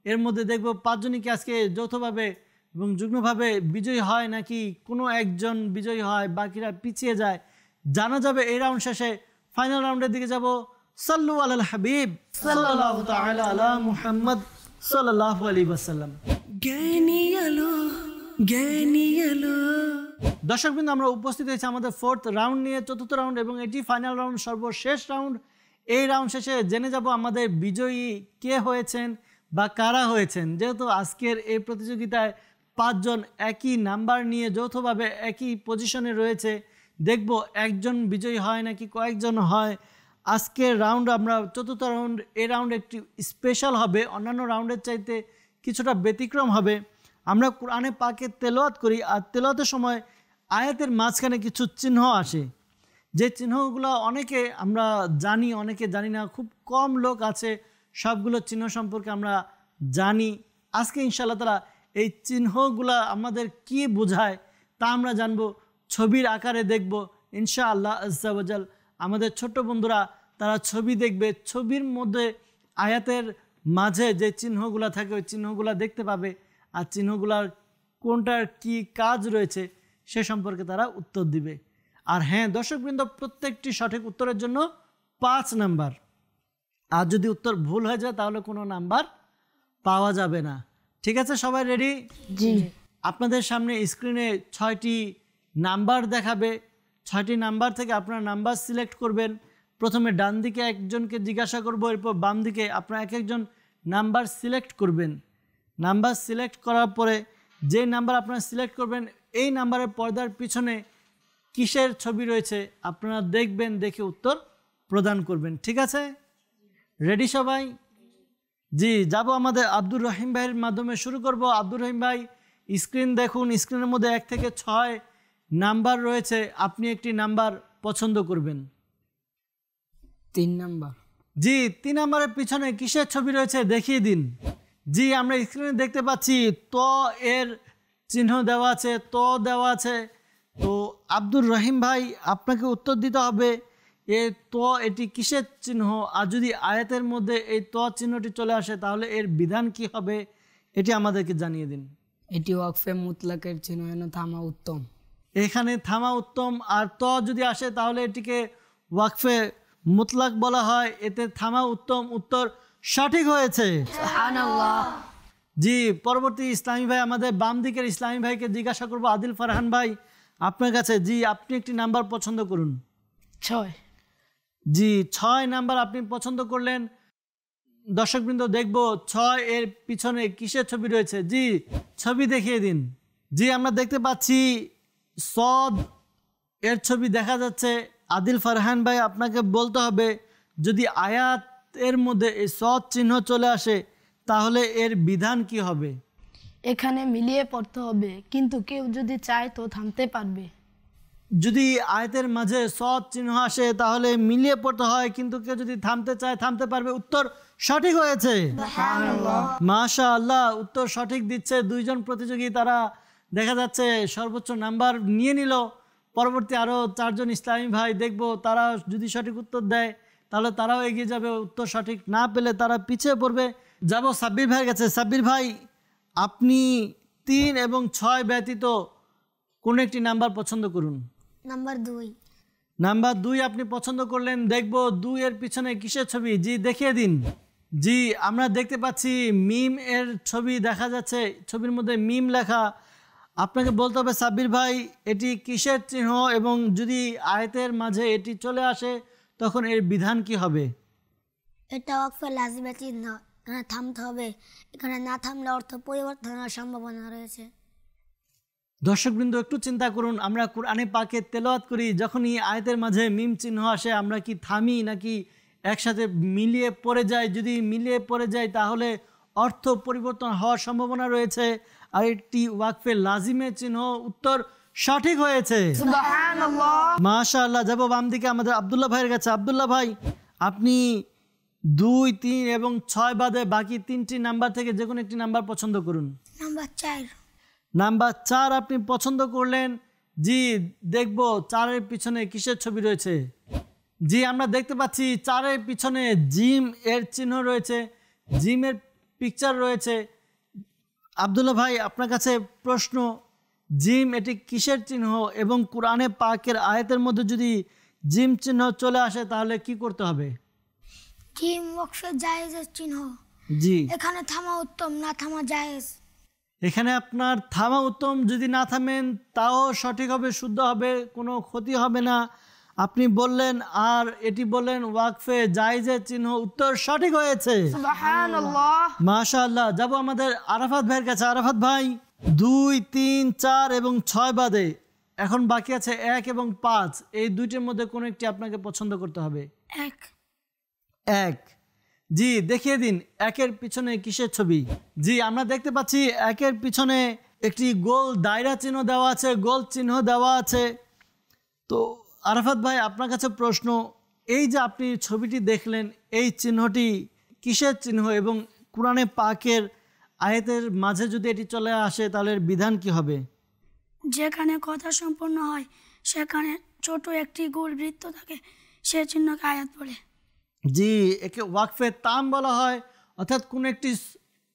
এর মধ্যে দেখব 5 জনই কি আজকে যৌথভাবে এবং যুগ্মভাবে বিজয়ী হয়, নাকি কোনো একজন বিজয়ী হয়, বাকিরা পিছিয়ে যায়, জানা যাবে এই রাউন্ড শেষে। ফাইনাল রাউন্ডের দিকে যাব। সাল্লু আলাল হাবিব সাল্লাল্লাহু তাআলা আলা মুহাম্মদ সাল্লাল্লাহু আলাইহি ওয়াসাল্লাম। জ্ঞানী আলো জ্ঞানী আলো। দর্শকবৃন্দ, আমরা উপস্থিত হয়েছি আমাদের 4th রাউন্ড নিয়ে, 4th রাউন্ড, এবং এটি ফাইনাল রাউন্ড, সর্বশেষ রাউন্ড। এই রাউন্ড শেষে জেনে যাব আমাদের বিজয়ী কে হয়েছেন বা কারা হয়েছেন। যেহেতু আজকের এই প্রতিযোগিতায় 5 জন একই নাম্বার নিয়ে যৌথভাবে একই পজিশনে রয়েছে, দেখব একজন বিজয়ী হয় নাকি কয়েকজন হয়। আজকের রাউন্ড আমরা 4th রাউন্ড, এই রাউন্ড একটি স্পেশাল হবে, অন্যান্য রাউন্ডের চাইতে কিছুটা ব্যতিক্রম হবে। আমরা কোরআনে পাকে তেলাওয়াত করি, আর তেলাওয়াতের সময় আয়াতের মাঝখানে কিছু চিহ্ন আসে, যে চিহ্নগুলো অনেকে আমরা জানি, অনেকে জানি না। খুব কম লোক আছে সবগুলো চিহ্ন সম্পর্কে আমরা জানি। আজকে ইনশাআল্লাহ তাআলা এই চিহ্নগুলো আমাদের কি বোঝায় তা আমরা জানবো, ছবির আকারে দেখব ইনশাআল্লাহ আজ্জা ওয়া জাল। আমাদের ছোট্ট বন্ধুরা তারা ছবি দেখবে, ছবির মধ্যে আয়াতের মাঝে যে চিহ্নগুলো থাকে ওই চিহ্নগুলো দেখতে পাবে, আর চিহ্নগুলার কোনটার কি কাজ রয়েছে সে সম্পর্কে তারা উত্তর দিবে। আর হ্যাঁ দর্শকবৃন্দ, প্রত্যেকটি সঠিক উত্তরের জন্য 5 নাম্বার, আর যদি উত্তর ভুল হয়ে যায় তাহলে কোনো নাম্বার পাওয়া যাবে না। ঠিক আছে, সবাই রেডি? জি। আপনাদের সামনে স্ক্রিনে 6টি নাম্বার দেখাবে। 6টি নাম্বার থেকে আপনারা নাম্বার সিলেক্ট করবেন। প্রথমে ডান দিকে একজনকে জিজ্ঞাসা করব, এরপর বাম দিকে আপনারা এক একজন নাম্বার সিলেক্ট করবেন। নাম্বার সিলেক্ট করার পরে যে নাম্বার আপনারা সিলেক্ট করবেন এই নাম্বারের পর্দার পিছনে কিসের ছবি রয়েছে আপনারা দেখবেন, দেখে উত্তর প্রদান করবেন। ঠিক আছে, রেডি সবাই? জি, যাব আমাদের আব্দুর রহিম ভাইয়ের মাধ্যমে শুরু করব। আব্দুর রহিম ভাই স্ক্রিন দেখুন, স্ক্রিনের মধ্যে 1 থেকে 6 নাম্বার রয়েছে, আপনি একটি নাম্বার পছন্দ করবেন। 3 নাম্বার। জি, 3 নাম্বারের পিছনে কিসের ছবি রয়েছে দেখিয়ে দিন। জি, আমরা স্ক্রিনে দেখতে পাচ্ছি ত এর চিহ্ন দেওয়া আছে, ত দেওয়া আছে। তো আব্দুর রহিম ভাই আপনাকে উত্তর দিতে হবে এটি কিসের চিহ্ন, আর যদি আয়াতের মধ্যে এই ত চিহ্নটি চলে আসে তাহলে এর বিধান কি হবে এটি আমাদেরকে জানিয়ে দিন। এটি ওয়াকফে মুতলাকের চিহ্ন, এনে থামা উত্তম। এখানে থামা উত্তম, আর ত যদি আসে তাহলে এটিকে ওয়াকফে মুতলাক বলা হয়, এতে থামা উত্তম, উত্তর সঠিক হয়েছে। সুবহানাল্লাহ। জি, পরবর্তী ইসলামী ভাই, আমাদের বাম দিকের ইসলামী ভাইকে জিজ্ঞাসা করব, আদিল ফারহান ভাই আপনার কাছে। জি, আপনি একটি নাম্বার পছন্দ করুন। 6। জি, 6 নাম্বার আপনি পছন্দ করলেন। দর্শকবৃন্দ দেখব 6 এর পিছনে কিসের ছবি রয়েছে। জি, ছবি দেখিয়ে দিন। জি, আমরা দেখতে পাচ্ছি সদ এর ছবি দেখা যাচ্ছে। আদিল ফারহান ভাই আপনাকে বলতে হবে যদি আয়াত এর মধ্যে এই সদ চিহ্ন চলে আসে তাহলে এর বিধান কি হবে। এখানে মিলিয়ে পড়তে হবে, কিন্তু কেউ যদি চায় তো থামতে পারবে। যদি আয়াতের মাঝে সদ চিহ্ন আসে তাহলে মিলিয়ে পড়তে হয়, কিন্তু কেউ যদি থামতে চায় থামতে পারবে। উত্তর সঠিক হয়েছে। মাশাআল্লাহ, উত্তর সঠিক দিচ্ছে 2 জন প্রতিযোগী, তারা দেখা যাচ্ছে সর্বোচ্চ নাম্বার নিয়ে নিল। পরবর্তী আরও 4 জন ইসলামী ভাই দেখব, তারা যদি সঠিক উত্তর দেয় তাহলে তারাও এগিয়ে যাবে, উত্তর সঠিক না পেলে তারা পিছিয়ে পড়বে। যাব সাব্বির ভাইয়ের কাছে। সাব্বির ভাই আপনি 3 এবং 6 ব্যতীত কোন একটি নাম্বার পছন্দ করুন। নাম্বার 2। নাম্বার 2 আপনি পছন্দ করলেন। দেখব 2 এর পিছনে কিসের ছবি। জি, দেখিয়ে দিন। জি, আমরা দেখতে পাচ্ছি মিম এর ছবি দেখা যাচ্ছে, ছবির মধ্যে মিম লেখা। আপনাকে বলতে হবে সাব্বির ভাই এটি কিসের চিহ্ন, এবং যদি আয়াতের মাঝে এটি চলে আসে তখন এর বিধান কি হবে। এটা ওয়াকফে লাজিমের চিহ্ন, এখানে থামতে হবে। এখানে না থামলে অর্থ পরিবর্তনের সম্ভাবনা রয়েছে। দর্শকবৃন্দ একটু চিন্তা করুন, আমরা কোরআনে পাকে তেলাওয়াত করি, যখনই আয়াতের মাঝে মিম চিহ্ন আসে আমরা কি থামি নাকি একসাথে মিলিয়ে পড়ে যাই। যদি মিলিয়ে পড়ে যাই তাহলে অর্থ পরিবর্তন হওয়ার সম্ভাবনা রয়েছে, আর এটি ওয়াকফে লাজিমের চিহ্ন। উত্তর সঠিক হয়েছে। সুবহানাল্লাহ। মাশাআল্লাহ। যাব বাম দিকে আমাদের আব্দুল্লাহ ভাইয়ের কাছে। আব্দুল্লাহ ভাই আপনি 2, 3 এবং 6 বাদে বাকি 3টি নাম্বার থেকে যে কোনো একটি নাম্বার পছন্দ করুন। নাম্বার 4। নাম্বার 4 আপনি পছন্দ করলেন। জি, দেখব 4-এর পিছনে কিসের ছবি রয়েছে। জি, আমরা দেখতে পাচ্ছি 4-এর পিছনে জিম এর চিহ্ন রয়েছে, জিমের পিকচার রয়েছে। আব্দুল্লাহ ভাই আপনার কাছে প্রশ্ন, জিম এটি কিসের চিহ্ন, এবং কোরআনে পাকের আয়াতের মধ্যে যদি জিম চিহ্ন চলে আসে তাহলে কি করতে হবে। জিম ওয়াকফে জায়েজের চিহ্ন। জি, এখানে থামা উত্তম, না থামা জায়েজ। এখানে আপনার থামা উত্তম, যদি না থামেন তাও সঠিক হবে, শুদ্ধ হবে, কোনো ক্ষতি হবে না। আপনি বললেন, আর এটি বললেন ওয়াকফে জায়েজের চিহ্ন। উত্তর সঠিক হয়েছে। সুবহানাল্লাহ। মাশাআল্লাহ। যাব আমাদের আরাফাত ভাইয়ের কাছে। আরাফাত ভাই 2, 3, 4 এবং 6 বাদে এখন বাকি আছে 1 এবং 5, এই দুইটির মধ্যে কোনো একটি আপনাকে পছন্দ করতে হবে। 1। জি, দেখিয়ে দিন 1-এর পিছনে কিসের ছবি। জি, আমরা দেখতে পাচ্ছি 1-এর পিছনে একটি গোল দায়রা চিহ্ন দেওয়া আছে, গোল চিহ্ন দেওয়া আছে। তো আরাফাত ভাই আপনার কাছে প্রশ্ন, এই যে আপনি ছবিটি দেখলেন এই চিহ্নটি কিসের চিহ্ন, এবং কোরআনে পাকের আয়াতের মাঝে যদি এটি চলে আসে তাহলে এর বিধান কি হবে। যেখানে কথা সম্পন্ন হয় সেখানে ছোট একটি গোল বৃত্ত থাকে, সে চিহ্নকে আয়াত বলে। জি, একে ওয়াকফে তাম বলা হয়, অর্থাৎ কোন একটি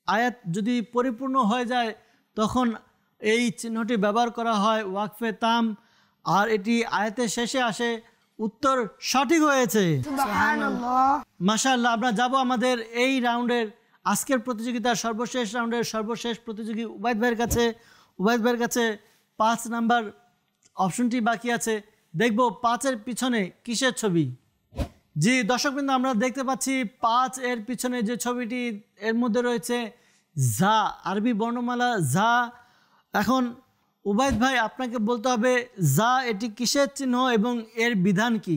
আয়াত যদি পরিপূর্ণ হয়ে যায় তখন এই চিহ্নটি ব্যবহার করা হয়, ওয়াকফে তাম। আর এটি আয়াতের শেষে আসে। উত্তর সঠিক হয়েছে। সুবহানাল্লাহ। মাশাআল্লাহ। আমরা যাব আমাদের এই রাউন্ডের আজকের প্রতিযোগিতার সর্বশেষ রাউন্ডের সর্বশেষ প্রতিযোগী উবাইদ ভাইয়ের কাছে। উবাইদ ভাইয়ের কাছে 5 নাম্বার অপশনটি বাকি আছে। দেখব 5-এর পিছনে কিসের ছবি। জি দর্শকবৃন্দ, আমরা দেখতে পাচ্ছি 5 এর পিছনে যে ছবিটি এর মধ্যে রয়েছে যা, আরবি বর্ণমালা যা। এখন উবাইদ ভাই আপনাকে বলতে হবে যা এটি কিসের চিহ্ন এবং এর বিধান কি?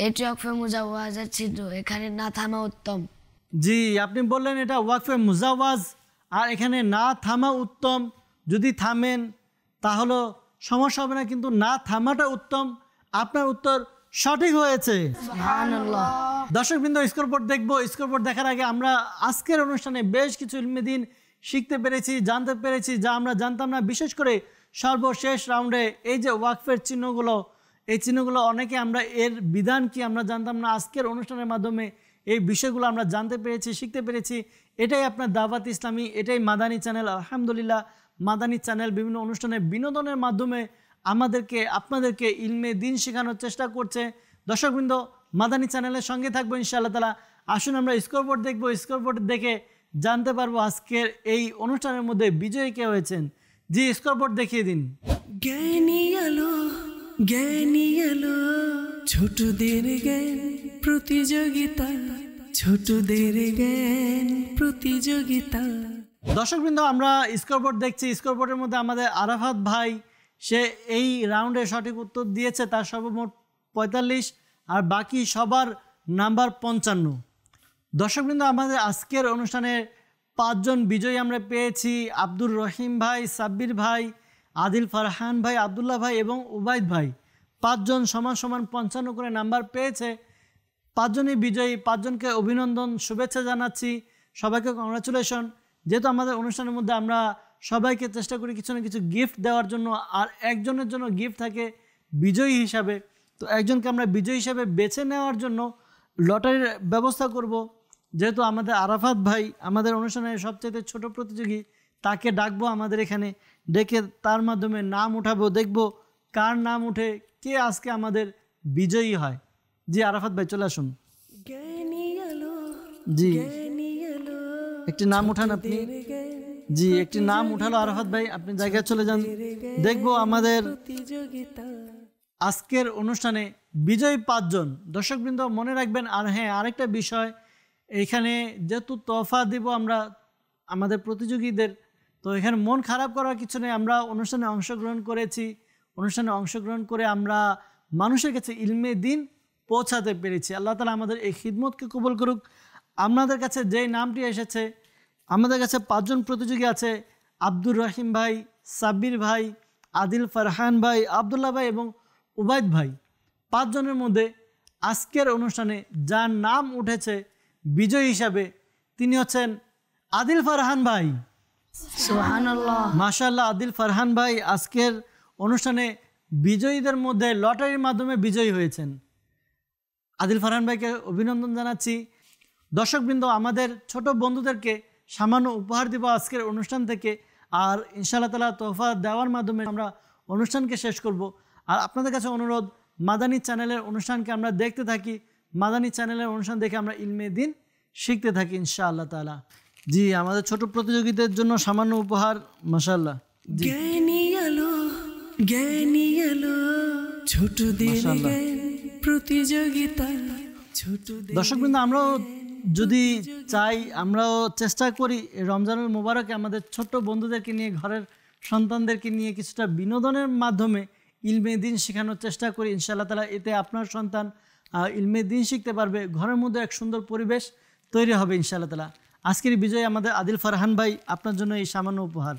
এটি ওয়াকফে মুজাওয়াজের চিহ্ন, এখানে না থামা উত্তম। জি আপনি বললেন এটা ওয়াকফে মুজাওয়াজ, আর এখানে না থামা উত্তম। যদি থামেন তাহলে সমস্যা হবে না, কিন্তু না থামাটা উত্তম। আপনার উত্তর সঠিক হয়েছে। সুবহানাল্লাহ। দর্শকবৃন্দ, স্কোরবোর্ড দেখবো। স্কোরবোর্ড দেখার আগে আমরা আজকের অনুষ্ঠানে বেশ কিছু ইলমে দিন শিখতে পেরেছি, জানতে পেরেছি যা আমরা জানতাম না। বিশেষ করে সর্বশেষ রাউন্ডে এই যে ওয়াকফের চিহ্নগুলো, এই চিহ্নগুলো অনেকে আমরা এর বিধান কি আমরা জানতাম না। আজকের অনুষ্ঠানের মাধ্যমে এই বিষয়গুলো আমরা জানতে পেরেছি, শিখতে পেরেছি। এটাই আপনার দাওয়াত ইসলামী, এটাই মাদানী চ্যানেল। আলহামদুলিল্লাহ, মাদানী চ্যানেল বিভিন্ন অনুষ্ঠানে বিনোদনের মাধ্যমে আমাদেরকে আপনাদেরকে ইলমে দিন শেখানোর চেষ্টা করছে। দর্শকবৃন্দ, মাদানী চ্যানেলের সঙ্গে থাকবো ইনশাআল্লাহ তাআলা। আসুন আমরা স্কোরবোর্ড দেখবো। স্কোরবোর্ড দেখে জানতে পারবো আজকের এই অনুষ্ঠানের মধ্যে বিজয়ী কে হয়েছেন। জি স্কোরবোর্ড দেখিয়ে দিন। জ্ঞানী আলো, জ্ঞানী আলো, ছোটদের জ্ঞান প্রতিযোগিতা, ছোটদের জ্ঞান প্রতিযোগিতা। দর্শকবৃন্দ, আমরা স্কোরবোর্ড দেখছি। স্কোরবোর্ডের মধ্যে আমাদের আরাফাত ভাই, সে এই রাউন্ডে সঠিক উত্তর দিয়েছে, তার সর্বমোট 45 আর বাকি সবার নাম্বার 55। দর্শকবৃন্দ, আমাদের আজকের অনুষ্ঠানে 5 জন বিজয়ী আমরা পেয়েছি। আব্দুর রহিম ভাই, সাব্বির ভাই, আদিল ফারহান ভাই, আবদুল্লাহ ভাই এবং উবাইদ ভাই। 5 জন সমান সমান 55 করে নাম্বার পেয়েছে। 5 জনই বিজয়ী। 5 জনকে অভিনন্দন, শুভেচ্ছা জানাচ্ছি, সবাইকে কংগ্রাচুলেশন। যেহেতু আমাদের অনুষ্ঠানের মধ্যে আমরা সবাইকে চেষ্টা করি কিছু না কিছু গিফট দেওয়ার জন্য, আর একজনের জন্য গিফট থাকে বিজয়ী হিসাবে। তো একজনকে আমরা বিজয়ী হিসাবে বেছে নেওয়ার জন্য লটারির ব্যবস্থা করব। যেহেতু আমাদের আরাফাত ভাই আমাদের অনুষ্ঠানের সবচেয়ে ছোট প্রতিযোগী, তাকে ডাকবো আমাদের এখানে, ডেকে তার মাধ্যমে নাম উঠাবো, দেখব কার নাম উঠে, কে আজকে আমাদের বিজয়ী হয়। জি আরাফাত ভাই চলে আসুন। জ্ঞানী আলো, জি জ্ঞানী আলো, একটি নাম উঠান আপনি। জি একটি নাম উঠালো আরাফাত ভাই, আপনি জায়গায় চলে যান। দেখবো আমাদের প্রতিযোগিতা। আজকের অনুষ্ঠানে বিজয়ী 5 জন। দর্শকবৃন্দ মনে রাখবেন। আর হ্যাঁ, আরেকটা বিষয়, এখানে যেহেতু তোহফা দিব আমরা আমাদের প্রতিযোগীদের, তো এখানে মন খারাপ করার কিছু নেই। আমরা অনুষ্ঠানে অংশগ্রহণ করেছি, অনুষ্ঠানে অংশগ্রহণ করে আমরা মানুষের কাছে ইলমে দিন পৌঁছাতে পেরেছি। আল্লাহ তাআলা আমাদের এই খিদমতকে কবুল করুক। আপনাদের কাছে যেই নামটি এসেছে, আমাদের কাছে 5 জন প্রতিযোগী আছে। আব্দুর রহিম ভাই, সাব্বির ভাই, আদিল ফারহান ভাই, আবদুল্লাহ ভাই এবং উবাইদ ভাই। 5 জনের মধ্যে আজকের অনুষ্ঠানে যার নাম উঠেছে বিজয়ী হিসাবে, তিনি হচ্ছেন আদিল ফারহান ভাই। সুবহানাল্লাহ। মাশাআল্লাহ, আদিল ফারহান ভাই আজকের অনুষ্ঠানে বিজয়ীদের মধ্যে লটারির মাধ্যমে বিজয়ী হয়েছেন। আদিল ফারহান ভাইকে অভিনন্দন জানাচ্ছি। দর্শকবৃন্দ, আমাদের ছোট বন্ধুদেরকে সামান্য উপহার দিব আজকের অনুষ্ঠান থেকে, আর ইনশাআল্লাহ তাআলা তোহফা দেওয়ার মাধ্যমে আমরা অনুষ্ঠানকে শেষ করব। আর আপনাদের কাছে অনুরোধ, মাদানী চ্যানেলের অনুষ্ঠানকে আমরা দেখতে থাকি, মাদানী চ্যানেলের অনুষ্ঠান দেখে আমরা ইলমে দিন শিখতে থাকি ইনশাআল্লাহ তাআলা। জি আমাদের ছোট প্রতিযোগীদের জন্য সামান্য উপহার। মাশাআল্লাহ। জি জ্ঞানী আলো, জ্ঞানী আলো, ছোটদের জ্ঞান প্রতিযোগিতা, ছোটদের। দর্শকবৃন্দ, আমরাও যদি চাই, আমরাও চেষ্টা করি রমজানুল মুবারকে আমাদের ছোট্ট বন্ধুদেরকে নিয়ে, ঘরের সন্তানদেরকে নিয়ে কিছুটা বিনোদনের মাধ্যমে ইলমে দিন শেখানোর চেষ্টা করি ইনশাআল্লাহ তাআলা। এতে আপনার সন্তান ইলমে দিন শিখতে পারবে, ঘরের মধ্যে এক সুন্দর পরিবেশ তৈরি হবে ইনশাআল্লাহ তাআলা। আজকের বিজয় আমাদের আদিল ফারহান ভাই, আপনার জন্য এই সামান্য উপহার।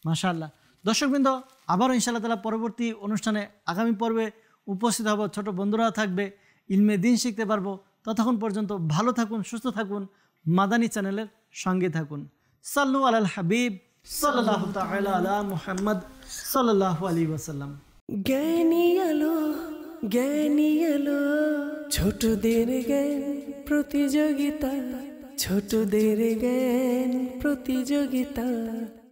মাশাআল্লাহ। দর্শকবৃন্দ, আবারও ইনশাআল্লাহ তাআলা পরবর্তী অনুষ্ঠানে আগামী পর্বে উপস্থিত হব। ছোট বন্ধুরা থাকবে, ইলমে দিন শিখতে পারবো। ততক্ষণ পর্যন্ত ভালো থাকুন, সুস্থ থাকুন, মাদানী চ্যানেলের সঙ্গে থাকুন। সাল্লু আলাল হাবিব সাল্লাল্লাহু তাআলা আলা মুহাম্মদ সাল্লাল্লাহু আলাইহি ওয়াসাল্লাম। জ্ঞানী আলো, জ্ঞানী আলো, ছোটদের জ্ঞান প্রতিযোগিতা, ছোটদের জ্ঞান প্রতিযোগিতা।